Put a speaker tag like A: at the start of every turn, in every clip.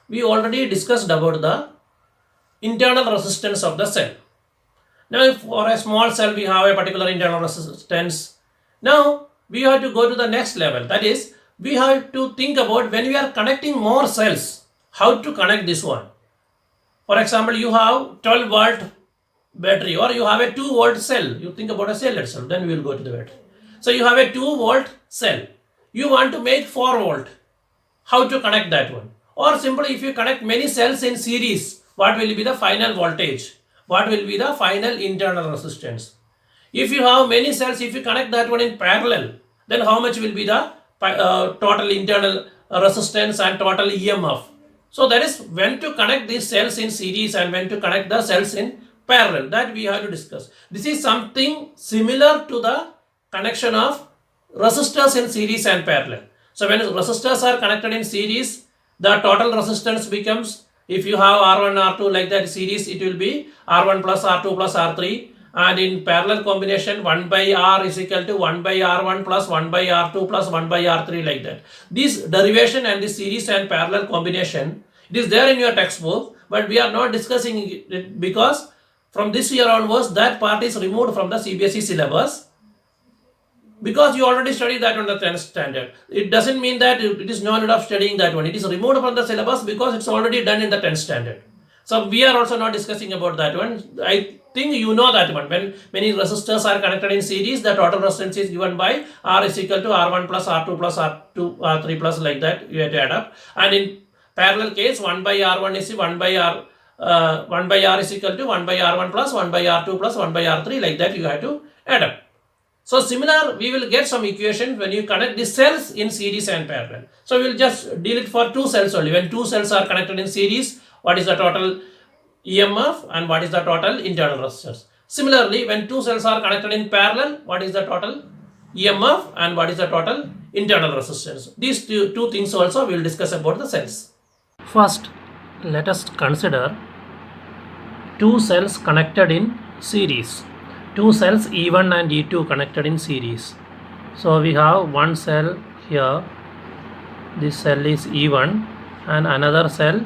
A: we already discussed about the internal resistance of the cell. Now, if for a small cell we have a particular internal resistance, now we have to go to the next level. That is, we have to think about when we are connecting more cells, how to connect this one. For example, you have 12-volt battery or you have a 2-volt cell. You think about a cell itself, then we will go to the battery. So you have a 2-volt cell. You want to make 4-volt. How to connect that one? Or simply if you connect many cells in series, what will be the final voltage? What will be the final internal resistance? If you have many cells, if you connect that one in parallel, then how much will be the total internal resistance and total EMF? So that is when to connect these cells in series and when to connect the cells in parallel, that we have to discuss. This is something similar to the connection of resistors in series and parallel. So when resistors are connected in series, the total resistance becomes, if you have R1, R2 like that series, it will be R1 plus R2 plus R3, and in parallel combination 1 by R is equal to 1 by R1 plus 1 by R2 plus 1 by R3 like that. This derivation and this series and parallel combination, it is there in your textbook, but we are not discussing it because from this year onwards that part is removed from the CBSE syllabus, because you already studied that on the 10th standard. It doesn't mean that it is no need of studying that one. It is removed from the syllabus because it's already done in the 10th standard. So we are also not discussing about that one. I think you know that one. When many resistors are connected in series, the total resistance is given by R is equal to R1 plus R2 plus R2, R3 plus like that. You have to add up. And in parallel case, 1 by R1 is 1 by R is equal to 1 by R1 plus 1 by R2 plus 1 by R3 like that. You have to add up. So similar, we will get some equations when you connect the cells in series and parallel. So we will just deal it for two cells only. When two cells are connected in series, what is the total EMF and what is the total internal resistance? Similarly, when two cells are connected in parallel, what is the total EMF and what is the total internal resistance? These two things also we will discuss about the cells. First, let us consider two cells connected in series. Two cells E1 and E2 connected in series. So we have one cell here, this cell is E1 and another cell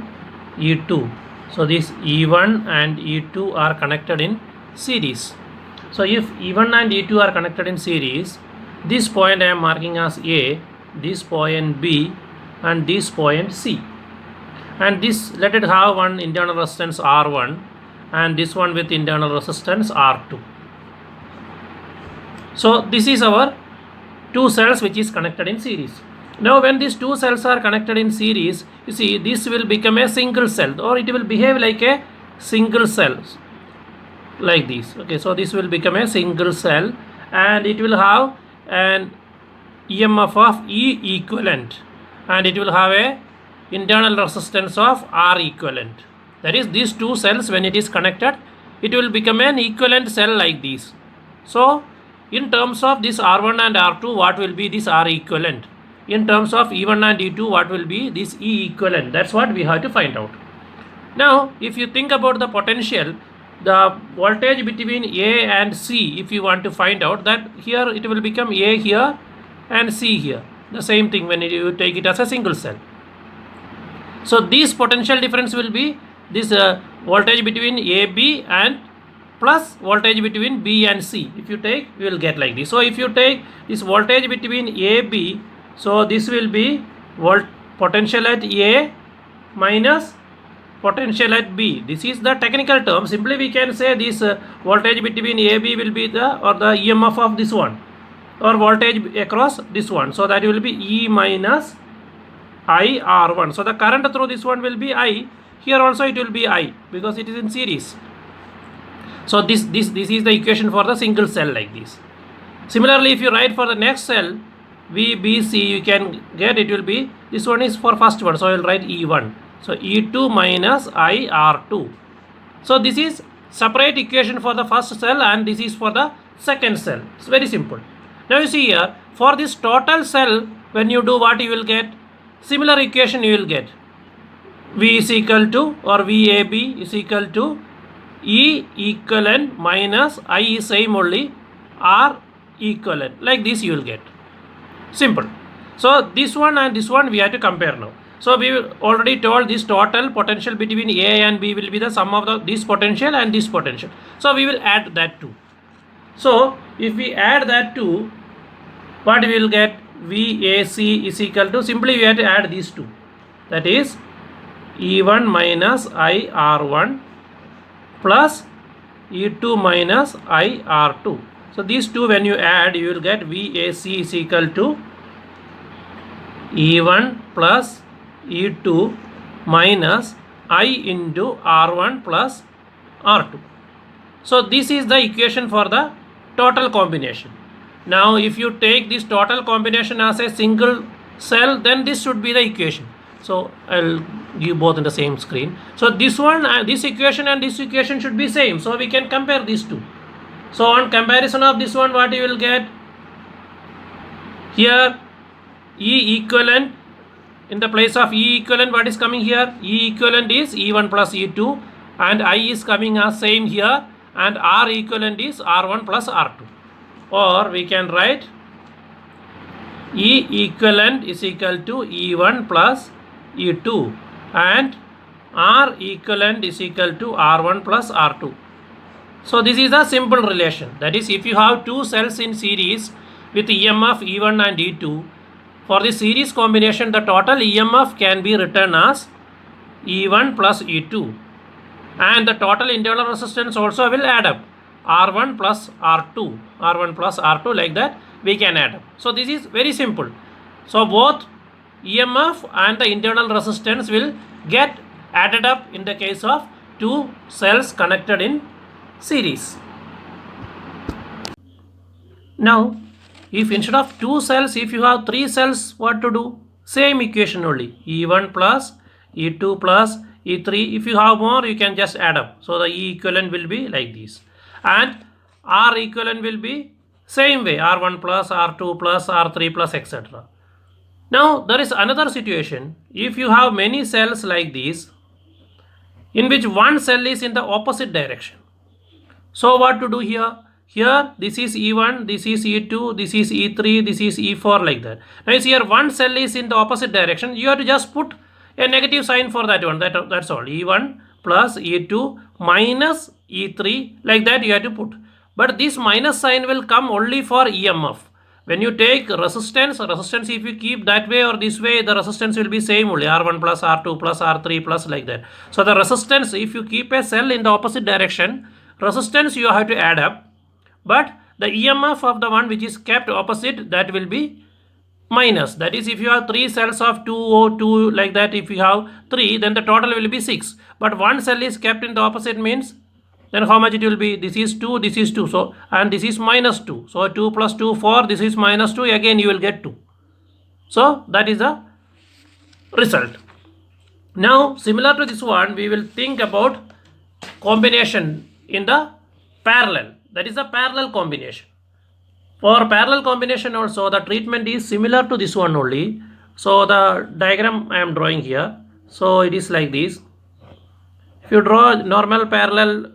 A: E2. So this E1 and E2 are connected in series. So if E1 and E2 are connected in series, this point I am marking as A, this point B and this point C. And this, let it have one internal resistance R1 and this one with internal resistance R2. So this is our two cells which is connected in series. Now when these two cells are connected in series, you see this will become a single cell or it will behave like a single cell like this. Okay, so this will become a single cell and it will have an EMF of E equivalent and it will have a internal resistance of R equivalent. That is, these two cells when it is connected, it will become an equivalent cell like this. So in terms of this R1 and R2, what will be this R equivalent? In terms of E1 and E2, what will be this E equivalent? That's what we have to find out. Now, if you think about the potential, the voltage between A and C, if you want to find out, that here it will become A here and C here. The same thing when you take it as a single cell. So this potential difference will be this voltage between AB and plus voltage between B and C. If you take, you will get like this. So if you take this voltage between AB, so this will be potential at A minus potential at B. This is the technical term. Simply we can say this voltage between AB will be the EMF of this one or voltage across this one. So that will be E minus I R1. So the current through this one will be I. Here also it will be I because it is in series. So this is the equation for the single cell like this. Similarly, if you write for the next cell V, B, C, you can get it will be, this one is for first one, so I will write E1. So E2 minus I R2. So this is separate equation for the first cell and this is for the second cell. It's very simple. Now you see here, for this total cell, when you do what you will get, similar equation you will get. V is equal to, or VAB is equal to E equivalent minus I is same only R equivalent. Like this you will get. Simple. So this one and this one we have to compare now. So we already told this total potential between A and B will be the sum of this potential and this potential. So we will add that too. So if we add that too, what we will get? VAC is equal to, simply we have to add these two, that is E1 minus IR1 plus E2 minus IR2. So these two when you add, you will get VAC is equal to E1 plus E2 minus I into R1 plus R2. So this is the equation for the total combination. Now if you take this total combination as a single cell, then this should be the equation. So I'll give both in the same screen. So this one, this equation and this equation should be same, so we can compare these two. So on comparison of this one, what you will get here, E equivalent, in the place of E equivalent, what is coming here? E equivalent is E1 plus E2, and I is coming as same here, and R equivalent is R1 plus R2. Or we can write E equivalent is equal to E1 plus E2 and R equivalent is equal to R1 plus R2. So this is a simple relation. That is, if you have two cells in series with EMF E1 and E2, for the series combination, the total EMF can be written as E1 plus E2, and the total internal resistance also will add up, R1 plus R2, R1 plus R2, like that we can add up. So this is very simple. So both EMF and the internal resistance will get added up in the case of two cells connected in series. Now if instead of two cells, if you have three cells, what to do? Same equation only, E1 plus E2 plus E3. If you have more, you can just add up. So the E equivalent will be like this, and R equivalent will be same way, R1 plus R2 plus R3 plus etc. Now there is another situation. If you have many cells like this, in which one cell is in the opposite direction, so what to do here? Here this is E1, this is E2, this is E3, this is E4, like that. Now here one cell is in the opposite direction, you have to just put a negative sign for that one, that's all. E1 plus E2 minus E3, like that you have to put. But this minus sign will come only for EMF. When you take resistance if you keep that way or this way, the resistance will be same only, R1 plus R2 plus R3 plus, like that. So the resistance, if you keep a cell in the opposite direction, resistance you have to add up, but the EMF of the one which is kept opposite, that will be minus. That is, if you have three cells of 2, like that, if you have 3, then the total will be 6. But one cell is kept in the opposite means, then how much it will be? This is 2, this is 2, so, and this is minus 2. So 2 plus 2, 4, this is minus 2, again you will get 2. So that is the result. Now similar to this one, we will think about combination in the parallel. That is a parallel combination. For parallel combination also, the treatment is similar to this one only. So the diagram I am drawing here, so it is like this. If you draw normal parallel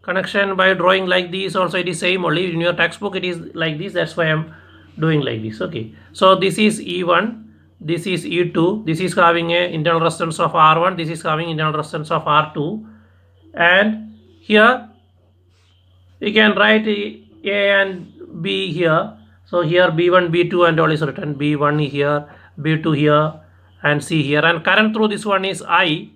A: connection by drawing like this, also it is same only. In your textbook it is like this, that's why I am doing like this. Okay, so this is E1, this is E2, this is having a internal resistance of R1, this is having internal resistance of R2, and here we can write A and B here. So here B1, B2 and all is written, B1 here, B2 here and C here, and current through this one is I.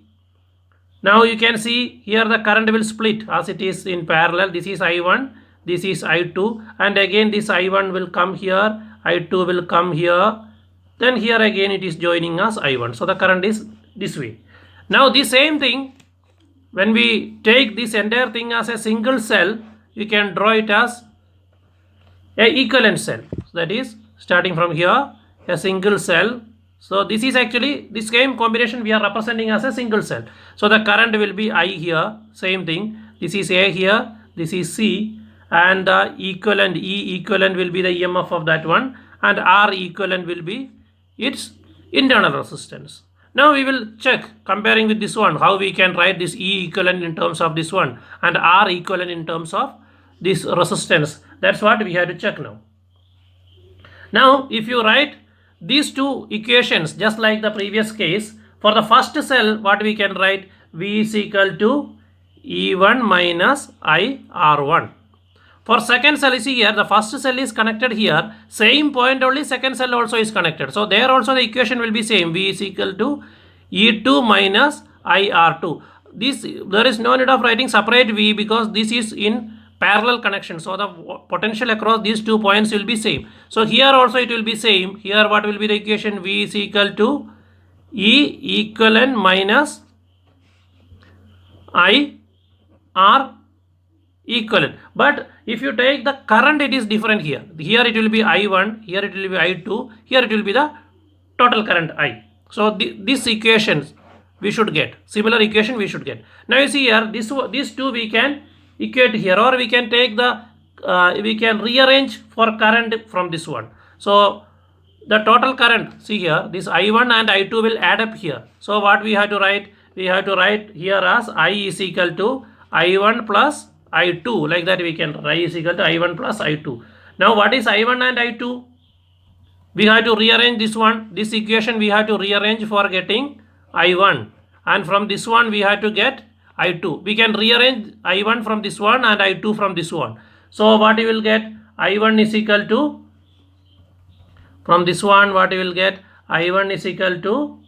A: Now you can see here the current will split as it is in parallel. This is I1, this is I2, and again this I1 will come here, I2 will come here, then here again it is joining as I1. So the current is this way. Now the same thing, when we take this entire thing as a single cell, you can draw it as a equivalent cell. So that is starting from here, a single cell. So this is actually the same combination we are representing as a single cell. So the current will be I here, same thing. This is A here, this is C, and the equivalent E equivalent will be the EMF of that one, and R equivalent will be its internal resistance. Now we will check, comparing with this one, how we can write this E equivalent in terms of this one and R equivalent in terms of this resistance. That's what we have to check now. Now if you write these two equations, just like the previous case, for the first cell, what we can write? V is equal to E1 minus I R1. For second cell, you see here, the first cell is connected here, same point only second cell also is connected. So there also the equation will be same, V is equal to E2 minus IR2. There is no need of writing separate V because this is in parallel connection. So the potential across these 2 points will be same. So here also it will be same. Here what will be the equation? V is equal to E equivalent minus I R equivalent. But if you take the current, it is different here. Here it will be I1, here it will be I2, here it will be the total current I. So this equations we should get, similar equation we should get. Now you see here, these two we can equate here, or we can take the we can rearrange for current from this one. So the total current, see here, this I1 and I2 will add up here. So what we have to write? We have to write here as I is equal to I1 plus I2, like that we can write I is equal to I1 plus I2. Now what is I1 and I2? We have to rearrange this one, this equation we have to rearrange for getting I1, and from this one we have to get I2. We can rearrange I1 from this one and I2 from this one. So what you will get? I1 is equal to, from this one what you will get? I1 is equal to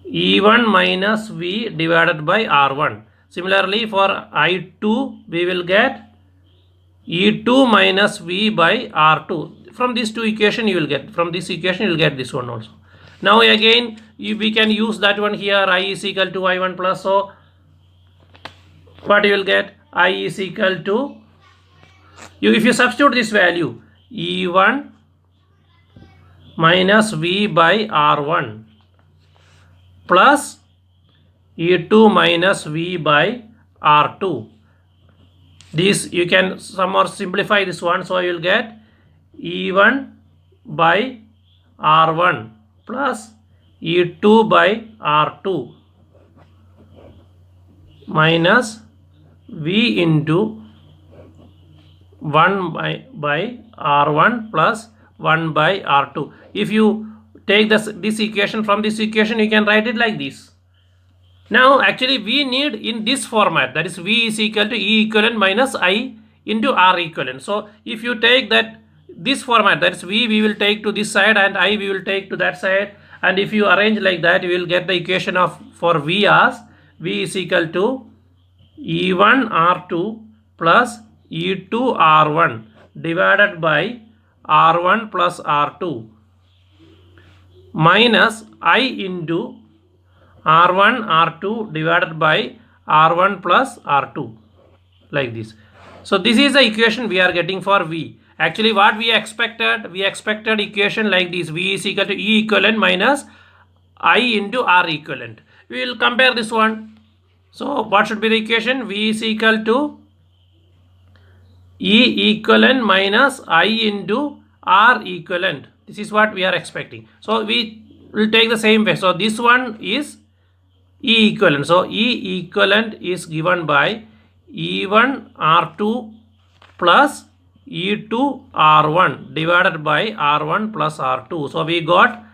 A: E1 minus V divided by R1. Similarly for I2 we will get E2 minus V by R2. From these two equation you will get, from this equation you will get this one also. Now again we can use that one here, I is equal to I1 plus, so what you will get? I is equal to, if you substitute this value, E1 minus V by R1 plus E2 minus V by R2. This you can somehow simplify this one, so you will get E1 by R1 plus E2 by R2 minus V into 1 by R1 plus 1 by R2. If you take this equation from this equation, you can write it like this. Now actually we need in this format, that is V is equal to E equivalent minus I into R equivalent. So if you take that this format, that is V we will take to this side and I we will take to that side, and if you arrange like that, you will get the equation of for V as V is equal to E1 R2 plus E2 R1 divided by R1 plus R2 minus I into R1 R2 divided by R1 plus R2, like this. So this is the equation we are getting for V. Actually what we expected equation like this, V is equal to E equivalent minus I into R equivalent. We will compare this one. So what should be the equation? V is equal to E equivalent minus I into R equivalent. This is what we are expecting. So we will take the same way. So this one is E equivalent. So E equivalent is given by E1 R2 plus E2 R1 divided by R1 plus R2. So we got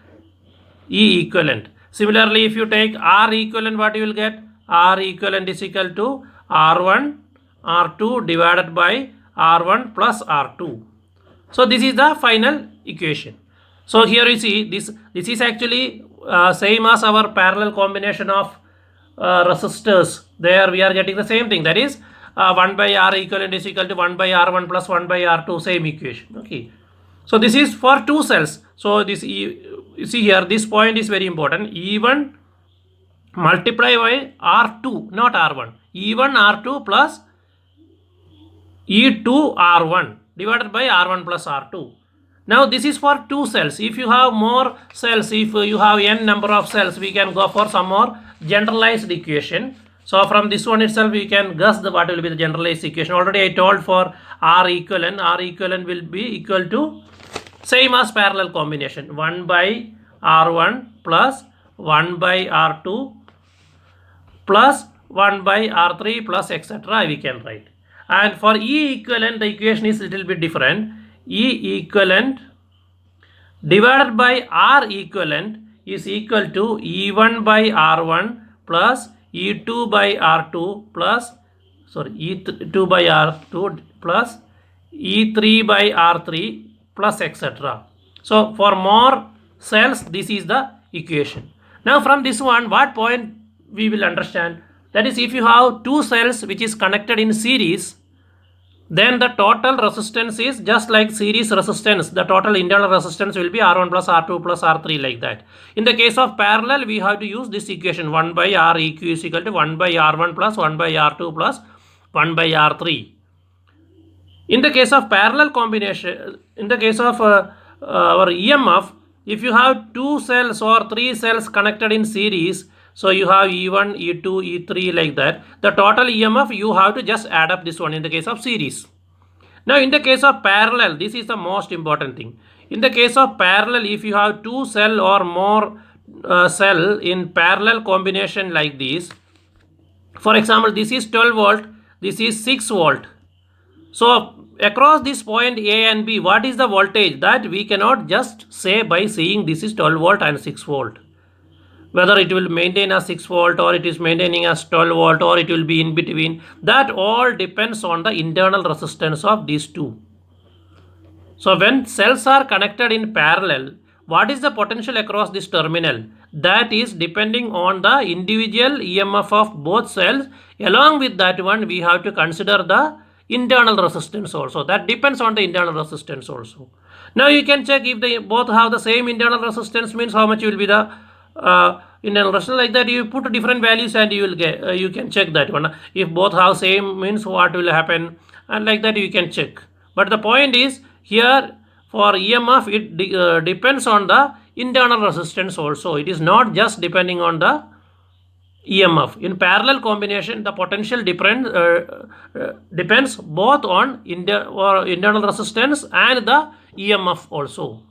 A: E equivalent. Similarly, if you take R equivalent, what you will get? R equivalent is equal to R1 R2 divided by R1 plus R2. So this is the final equation. So here you see this is actually same as our parallel combination of resistors. There we are getting the same thing, that is 1 by R equivalent is equal to 1 by R1 plus 1 by R2, same equation. Okay. So this is for two cells. So this you see here, this point is very important. E1 multiply by R2, not R1. E1 R2 plus E2 R1 divided by R1 plus R2. Now this is for two cells. If you have more cells, if you have n number of cells, we can go for some more generalized equation. So from this one itself we can guess what will be the generalized equation. Already I told for R equivalent will be equal to same as parallel combination, 1 by R1 plus 1 by R2 plus 1 by R3 plus etc. we can write. And for E equivalent the equation is little bit different. E equivalent divided by R equivalent is equal to E1 by R1 plus E2 by R2 plus E2 by R2 plus E3 by R3 plus etc. So for more cells, this is the equation. Now from this one, what point we will understand? That is, if you have two cells which is connected in series, then the total resistance is just like series resistance. The total internal resistance will be R1 plus R2 plus R3 like that. In the case of parallel, we have to use this equation 1 by R eq is equal to 1 by R1 plus 1 by R2 plus 1 by R3. In the case of parallel combination, in the case of our EMF, if you have two cells or three cells connected in series, so you have E1, E2, E3 like that, the total EMF you have to just add up this one in the case of series. Now in the case of parallel, this is the most important thing. In the case of parallel, if you have two cell or more cell in parallel combination like this, for example, this is 12 volt, this is 6 volt. So across this point A and B, what is the voltage? That we cannot just say by seeing this is 12 volt and 6 volt. Whether it will maintain as 6 volt or it is maintaining as 12 volt or it will be in between, that all depends on the internal resistance of these two. So when cells are connected in parallel, what is the potential across this terminal? That is depending on the individual EMF of both cells. Along with that one, we have to consider the internal resistance also. That depends on the internal resistance also. Now you can check if they both have the same internal resistance, means how much will be the internal resistance. Like that, you put different values and you will get you can check that one. If both have same, means what will happen, and like that you can check. But the point is here, for EMF it depends on the internal resistance also. It is not just depending on the EMF. In parallel combination, the potential depends both on internal resistance and the EMF also.